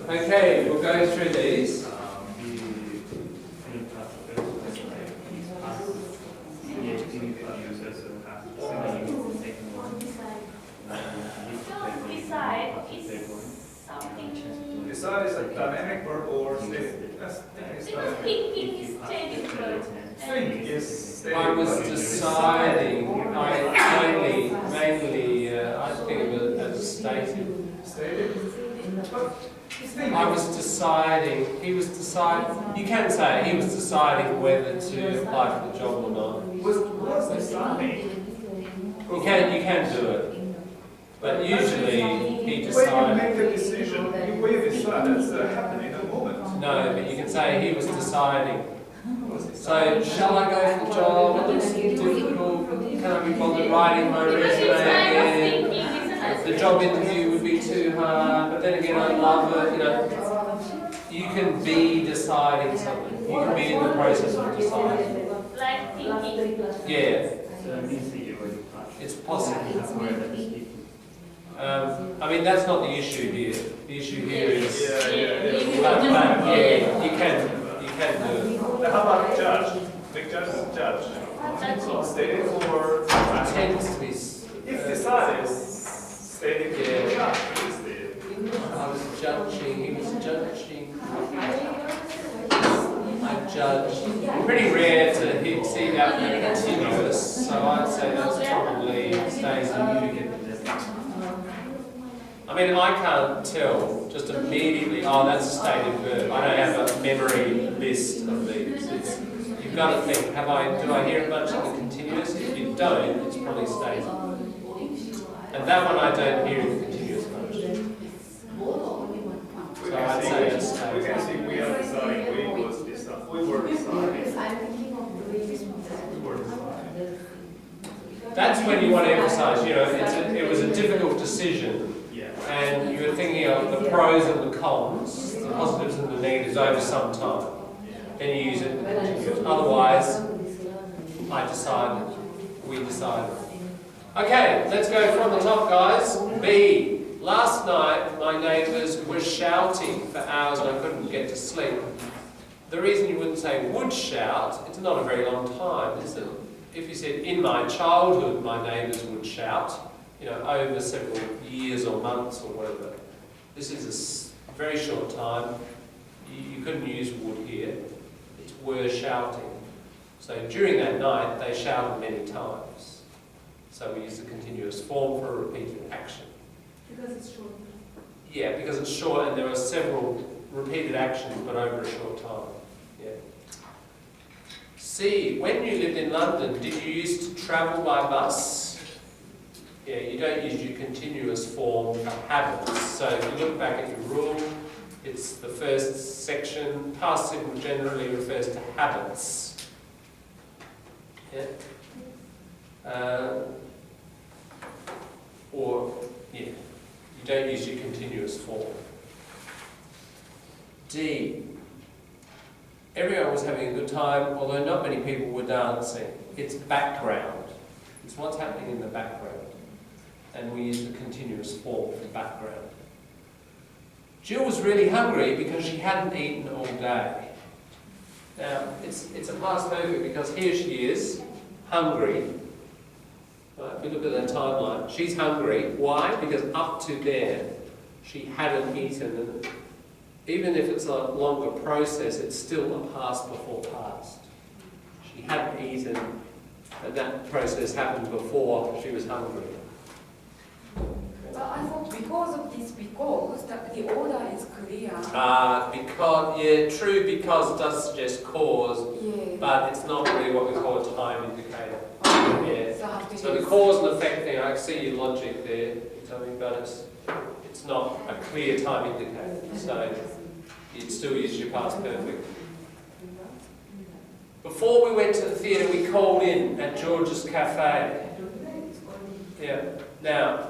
Okay, we'll go through these. Decide is a dynamic verb or static. Thinking is static verb. Think is static. I was deciding, I mainly, I think of it as stated. Stated? But think. I was deciding, he was deciding, you can say he was deciding whether to apply for the job or not. Was deciding. You can do it. But usually he When you decided. make the decision, you will decide that's happening in the moment. No, but you can say he was deciding. So, shall I go for the job? It looks difficult. Can I be bothered writing my resume again? The job interview would be too hard, but then again, I love it. You know, you can be deciding something. You can be in the process of deciding. Like thinking. Yeah, it's possible. I mean, that's not the issue here. The issue here is, but yeah, you can do it. Now, how about judge? Make judge is judge. Stated or Tends to be. if decide is stated, Yeah. stated. I was judging. He was judging. I judged. Pretty rare to see that continuous, so I'd say that's probably stays in you. I mean, I can't tell just immediately, oh, that's a stated verb. I don't have a memory list of these. You've got to think, do I hear it much in the continuous? If you don't, it's probably stated. And that one I don't hear in the continuous much. So I'd say it's We stated. can see we are deciding, we were deciding. We were deciding. That's when you want to emphasize, you know, it was a difficult decision. And you were thinking of the pros and the cons, the positives and the negatives over some time. Then you use it in the continuous. Otherwise, I decided, we decided. Okay, let's go from the top, guys. B. Last night, my neighbours were shouting for hours and I couldn't get to sleep. The reason you wouldn't say would shout, it's not a very long time, is it? If you said, in my childhood, my neighbours would shout, you know, over several years or months or whatever. This is a very short time. You couldn't use would here. It's were shouting. So during that night, they shouted many times. So we use the continuous form for a repeated action. Because it's short. Yeah, because it's short and there are several repeated actions, but over a short time. Yeah. C. When you lived in London, did you used to travel by bus? Yeah, you don't use your continuous form for habits. So if you look back at your rule, it's the first section. Past simple generally refers to habits. Yeah. You don't use your continuous form. D. Everyone was having a good time, although not many people were dancing. It's background. It's what's happening in the background. And we use the continuous form for background. Jill was really hungry because she hadn't eaten all day. Now, it's a past perfect because here she is, hungry. Right, if we look at the timeline, she's hungry. Why? Because up to there, she hadn't eaten. And even if it's a longer process, it's still a past before past. She hadn't eaten, and that process happened before she was hungry. But I thought because of this, because the order is clear. Because, yeah, true, because does suggest cause, Yeah. but it's not really what we call a time indicator. Okay. Yeah. So the cause and effect thing, I see your logic there, but it's not a clear time indicator. So you'd still use your past perfect. Before we went to the theatre, we called in at George's Cafe. Yeah. Now,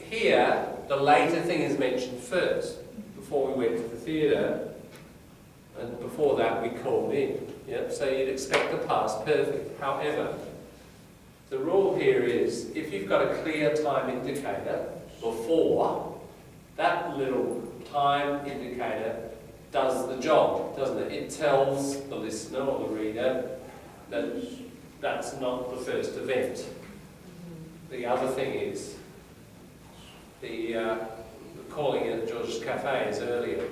here, the later thing is mentioned first. Before we went to the theatre, and before that we called in. Yeah? So you'd expect the past perfect. However, the rule here is, if you've got a clear time indicator before, that little time indicator does the job, doesn't it? It tells the listener or the reader that that's not the first event. The other thing is the calling at George's Cafe is earlier.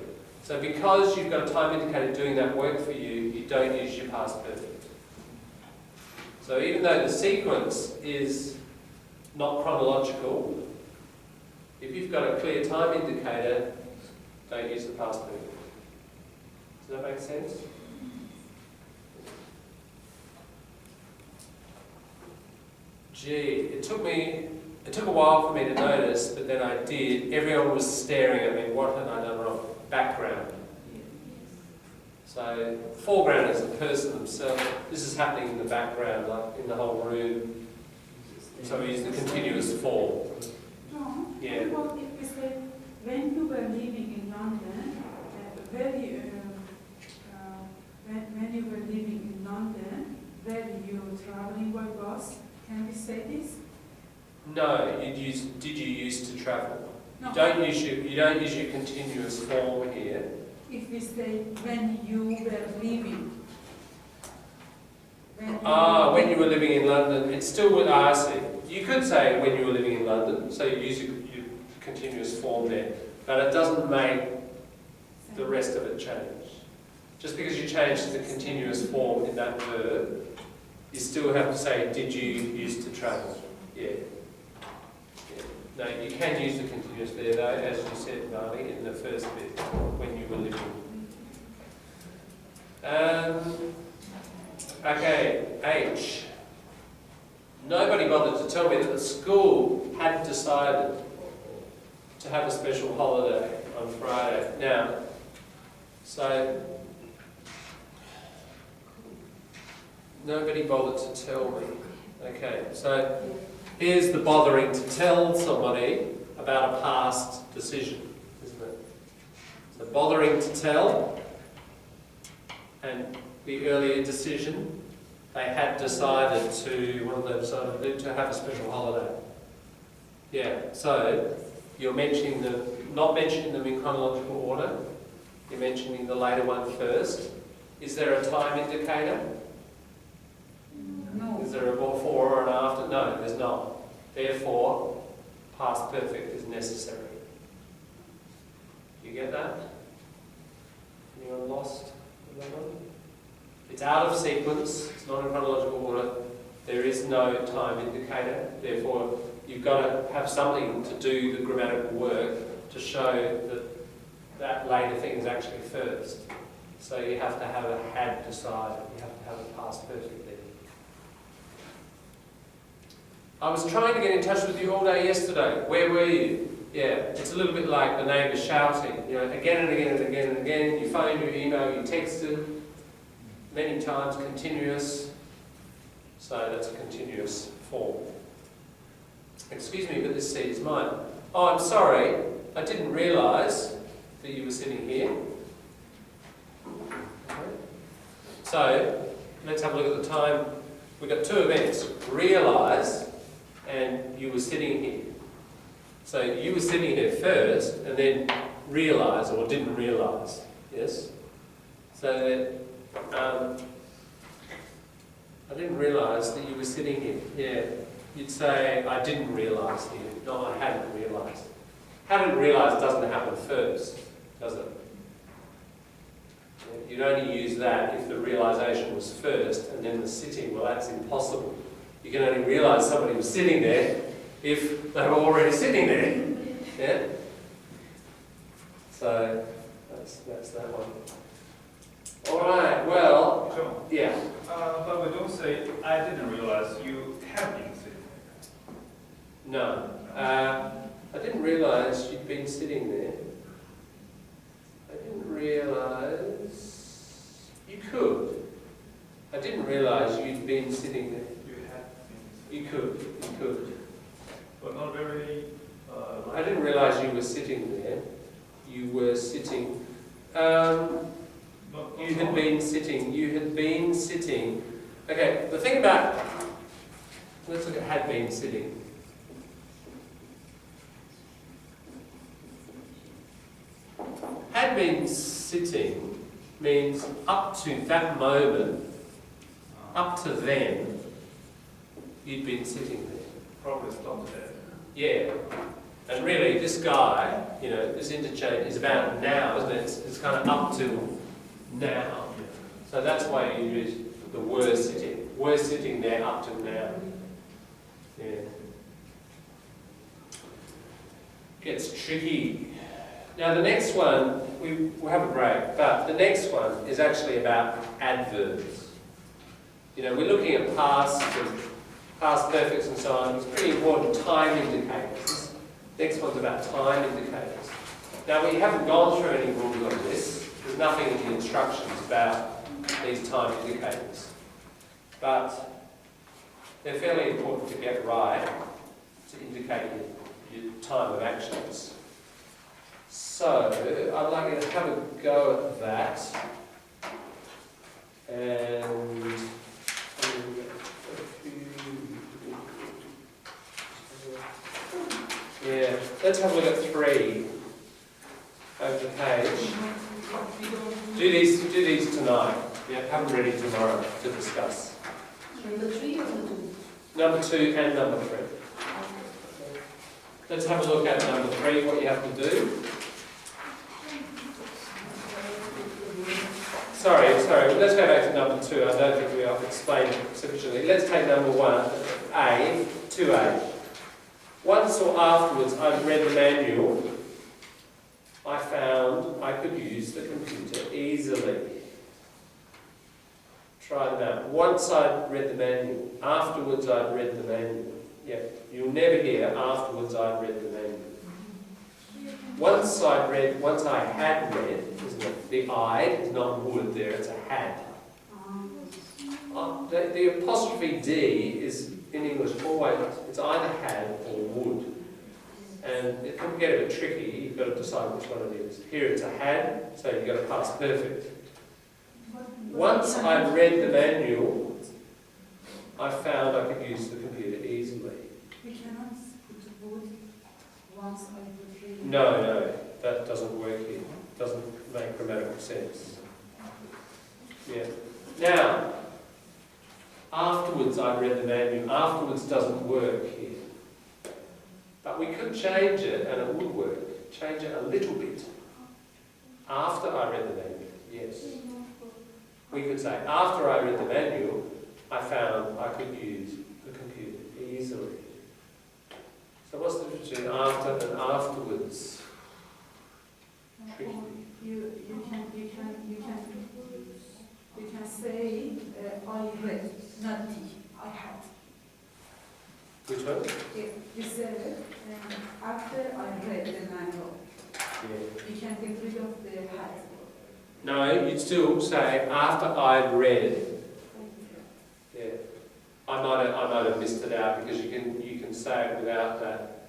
So because you've got a time indicator doing that work for you, you don't use your past perfect. So even though the sequence is not chronological, if you've got a clear time indicator, don't use the past perfect. Does that make sense? Gee, it took a while for me to notice, but then I did. Everyone was staring at me. What had I done wrong? Background. So, foreground is the person themselves. This is happening in the background, like in the whole room. So we use the continuous form. John, Yeah. what about if we say, when you were living in London, when you were living in London, were you traveling by bus? Can we say this? No, did you used to travel? No. You don't use your continuous form here. If we say, when you were living. When you were living in London, it still would, I see. You could say when you were living in London, so you use your continuous form there, but it doesn't make the rest of it change. Just because you change the continuous form in that verb, you still have to say, did you used to travel? Yeah. No, you can use the continuous there though, as you said, Marley, in the first bit, when you were living. Okay, H. Nobody bothered to tell me that the school had decided to have a special holiday on Friday. Now, so nobody bothered to tell me. Okay, so here's the bothering to tell somebody about a past decision, isn't it? So bothering to tell, and the earlier decision, they had decided to, what did they decide to do? To have a special holiday. Yeah, so you're mentioning them, not mentioning them in chronological order, you're mentioning the later one first. Is there a time indicator? No. Is there a before or an after? No, there's not. Therefore, past perfect is necessary. You get that? Anyone lost with that one? It's out of sequence, it's not in chronological order, there is no time indicator, therefore you've got to have something to do the grammatical work to show that that later thing is actually first. So you have to have a had decided, you have to have a past perfect there. I was trying to get in touch with you all day yesterday. Where were you? Yeah, it's a little bit like the neighbour shouting, you know, again and again and again and again. You phoned, you emailed, you texted, many times, continuous. So that's a continuous form. Excuse me, but this seat is mine. Oh, I'm sorry, I didn't realise that you were sitting here. Okay. So, let's have a look at the time. We've got two events, realise and you were sitting here. So you were sitting here first and then realise or didn't realise, yes? So that, I didn't realise that you were sitting here. Yeah, you'd say, I didn't realise here, not I hadn't realised. Hadn't realised doesn't happen first, does it? You'd only use that if the realisation was first and then the sitting. Well, that's impossible. You can only realise somebody was sitting there if they were already sitting there. Yeah? So, that's that one. Alright, well, John, yeah. but we don't say, I didn't realize you have been sitting. No. I didn't realise you'd been sitting there. I didn't realise you could. I didn't realise you'd been sitting there. You have been You could. but not very... I didn't realise you were sitting there. You were sitting. You had been sitting. Okay, the thing about... Let's look at had been sitting. had been sitting means up to that moment, up to then, you'd been sitting there. Probably stopped there. Yeah. And really, this guy, you know, this interchange is about now, isn't it? It's kind of up to now. So that's why you use the were sitting. Were sitting there up to now. Yeah. Gets tricky. Now the next one, we'll have a break, but the next one is actually about adverbs. You know, we're looking at past and past perfects and so on. It's pretty important. Time indicators. Next one's about time indicators. Now we haven't gone through any rules on this. There's nothing in the instructions about these time indicators. But they're fairly important to get right to indicate your time of actions. So I'd like you to have a go at that. And yeah, let's have a look at 3 over the page. Do these tonight. Yeah, have them ready tomorrow to discuss. Number 3 or number 2? Number 2 and number 3. Let's have a look at number 3, what you have to do. Sorry, let's go back to number 2. I don't think we have explained it sufficiently. Let's take number 1, A, 2A. Once or afterwards I'd read the manual, I found I could use the computer easily. Try them out. Out. Once I'd read the manual. Afterwards I'd read the manual. Yeah, you'll never hear afterwards I'd read the manual. Once I had read, isn't it? The I is not would there, it's a had. The apostrophe D is in English always, it's either had or would. And it can get a bit tricky, you've got to decide which one it is. Here it's a had, so you've got to pass perfect. Once I'd read the manual, I found I could use the computer easily. We cannot put would once I would read. No, that doesn't work here. It doesn't make grammatical sense. Yeah. Now, afterwards I read the manual. Afterwards doesn't work here. But we could change it and it would work. Change it a little bit. After I read the manual, yes. We could say, after I read the manual, I found I could use the computer easily. So what's the difference between after and afterwards? Tricky. You can say I read, not the I had. Which one? You said after I read the manual. Yeah. You can get rid of the had. No, you'd still say after I'd read. Yeah. I might have missed it out because you can say it without that.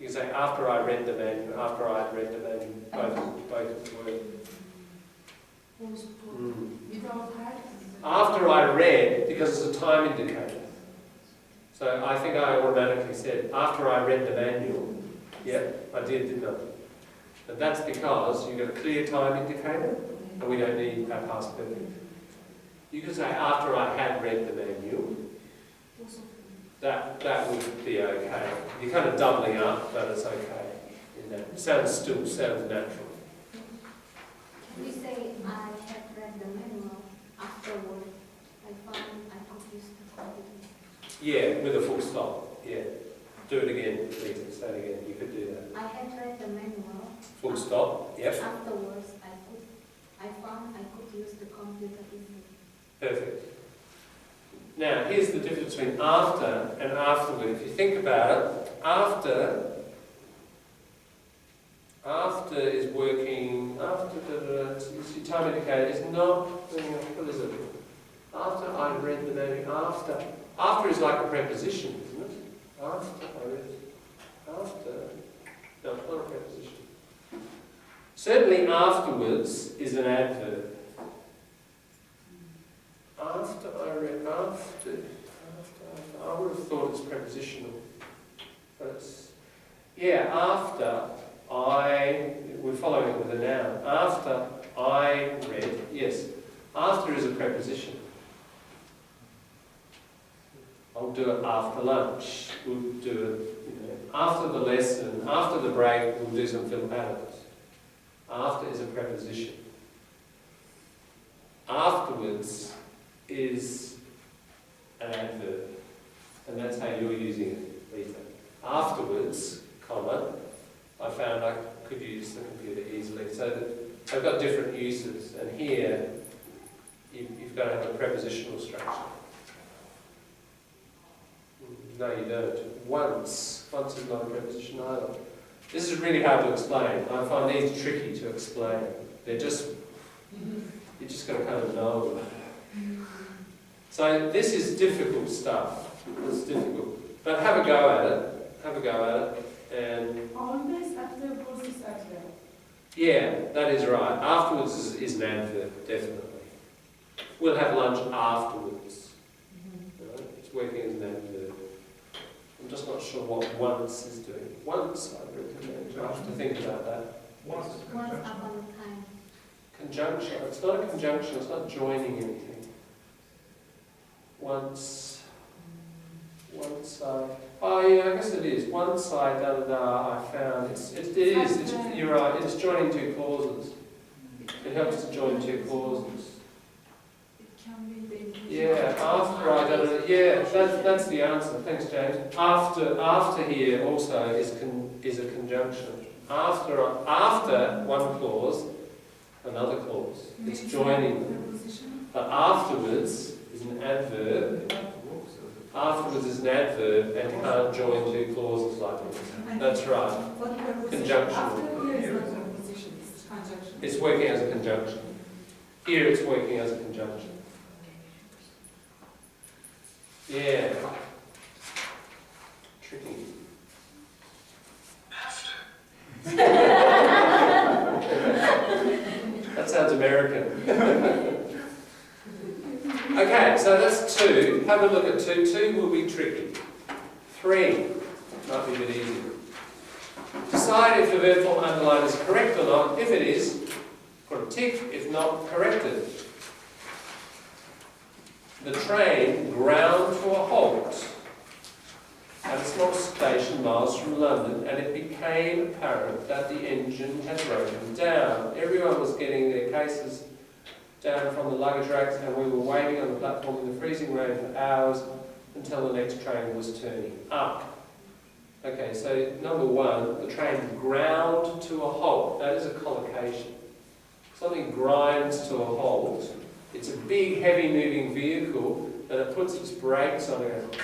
You can say after I read the manual, after I'd read the manual, both work. Without had. After I read, because it's a time indicator. So I think I automatically said, after I read the manual, yeah, I did, didn't I? And that's because you've got a clear time indicator, and we don't need our past perfect. You could say, after I had read the manual, that would be okay. You're kind of doubling up, but it's okay. In that. Still sounds natural. Can you say, I had read the manual afterward? I found I could use the computer. Yeah, with a full stop. Yeah. Do it again, please. Say it again. You could do that. I had read the manual. Full stop. Yep. Afterwards, I found I could use the computer easily. Perfect. Now, here's the difference between after and afterward. If you think about it, after is working, your time indicator is not, what is it? After I read the manual, after is like a preposition, isn't it? After I read, no, it's not a preposition. Certainly afterwards is an adverb. After I read, after, I would have thought it's prepositional. But it's, yeah, after I, we're following it with a noun. After I read, yes. After is a preposition. I'll do it after lunch. We'll do it, after the lesson, after the break, we'll do some fill patterns. After is a preposition. Afterwards is an adverb. And that's how you're using it, Lisa. Afterwards, comma, I found I could use the computer easily. So that they've got different uses. And here, you've got to have a prepositional structure. No, you don't. Once is not a preposition either. This is really hard to explain. I find these tricky to explain. They're just, you just got to kind of know. So this is difficult stuff. It's difficult. But have a go at it. Have a go at it. And Always afterwards is adverb. yeah, that is right. Afterwards is an adverb, definitely. We'll have lunch afterwards. Right? It's working as an adverb. I'm just not sure what once is doing. Once, I recommend. I have to think about that. Once Once upon a time. Conjunction. It's not a conjunction. It's not joining anything. Once I... Oh yeah, I guess it is. Once I da-da-da, I found. It is. You're right. It's joining two clauses. It helps to join two clauses. It can be the Yeah, after I da-da-da. Yeah, that's the answer. Thanks, James. After here also is a conjunction. After one clause, another clause. It's joining them. preposition. But afterwards is an adverb. Afterwards is an adverb and can't join two clauses like this. That's right. What preposition? Conjunction. After here is not a preposition, it's conjunction. It's working as a conjunction. Here it's working as a conjunction. Yeah. Tricky. That sounds American. Okay, so that's 2. Have a look at 2. 2 will be tricky. 3 might be a bit easier. Decide if the verb form underlined is correct or not. If it is, put a tick. If not, correct it. The train ground to a halt at a small station miles from London, and it became apparent that the engine had broken down. Everyone was getting their cases down from the luggage racks, and we were waiting on the platform in the freezing rain for hours until the next train was turning up. Okay, so number 1, the train ground to a halt. That is a collocation. Something grinds to a halt. It's a big, heavy moving vehicle, and it puts its brakes on it.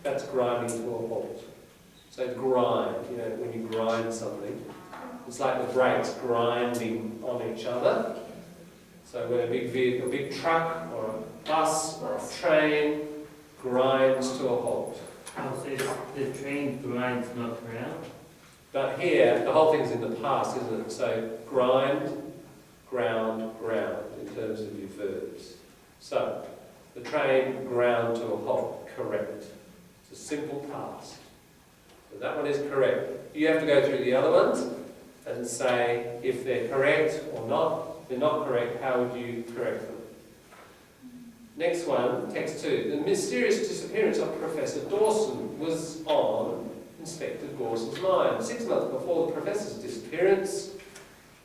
That's grinding to a halt. So grind, when you grind something, it's like the brakes grinding on each other. So when a big vehicle, a big truck or a bus or a train grinds to a halt. Oh, so the train grinds, not ground? But here, the whole thing's in the past, isn't it? So grind, ground, ground, in terms of your verbs. So, the train ground to a halt, correct. It's a simple past. So that one is correct. You have to go through the other ones and say if they're correct or not. If they're not correct, how would you correct them? Next one, text 2. The mysterious disappearance of Professor Dawson was on Inspector Gorson's mind. 6 months before the professor's disappearance,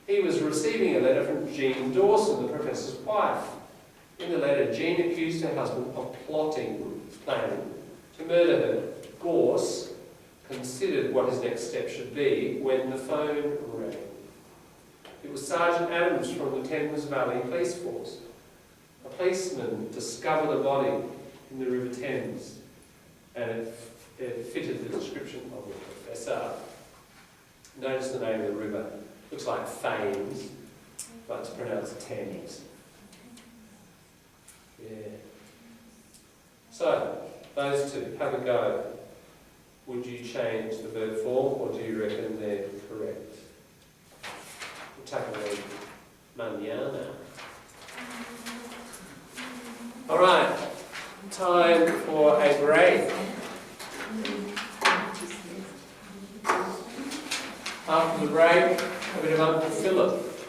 he was receiving a letter from Jean Dawson, the professor's wife. In the letter, Jean accused her husband of planning to murder her. Gorse considered what his next step should be when the phone rang. It was Sergeant Adams from the Thames Valley Police Force. A policeman discovered a body in the River Thames, and it fitted the description of the professor. Notice the name of the river. Looks like Thames, but it's pronounced Thames. Yeah. So, those 2, have a go. Would you change the verb form, or do you reckon they're correct? We'll take a read. Mañana. Alright, time for a break. After the break, a bit of Uncle Philip.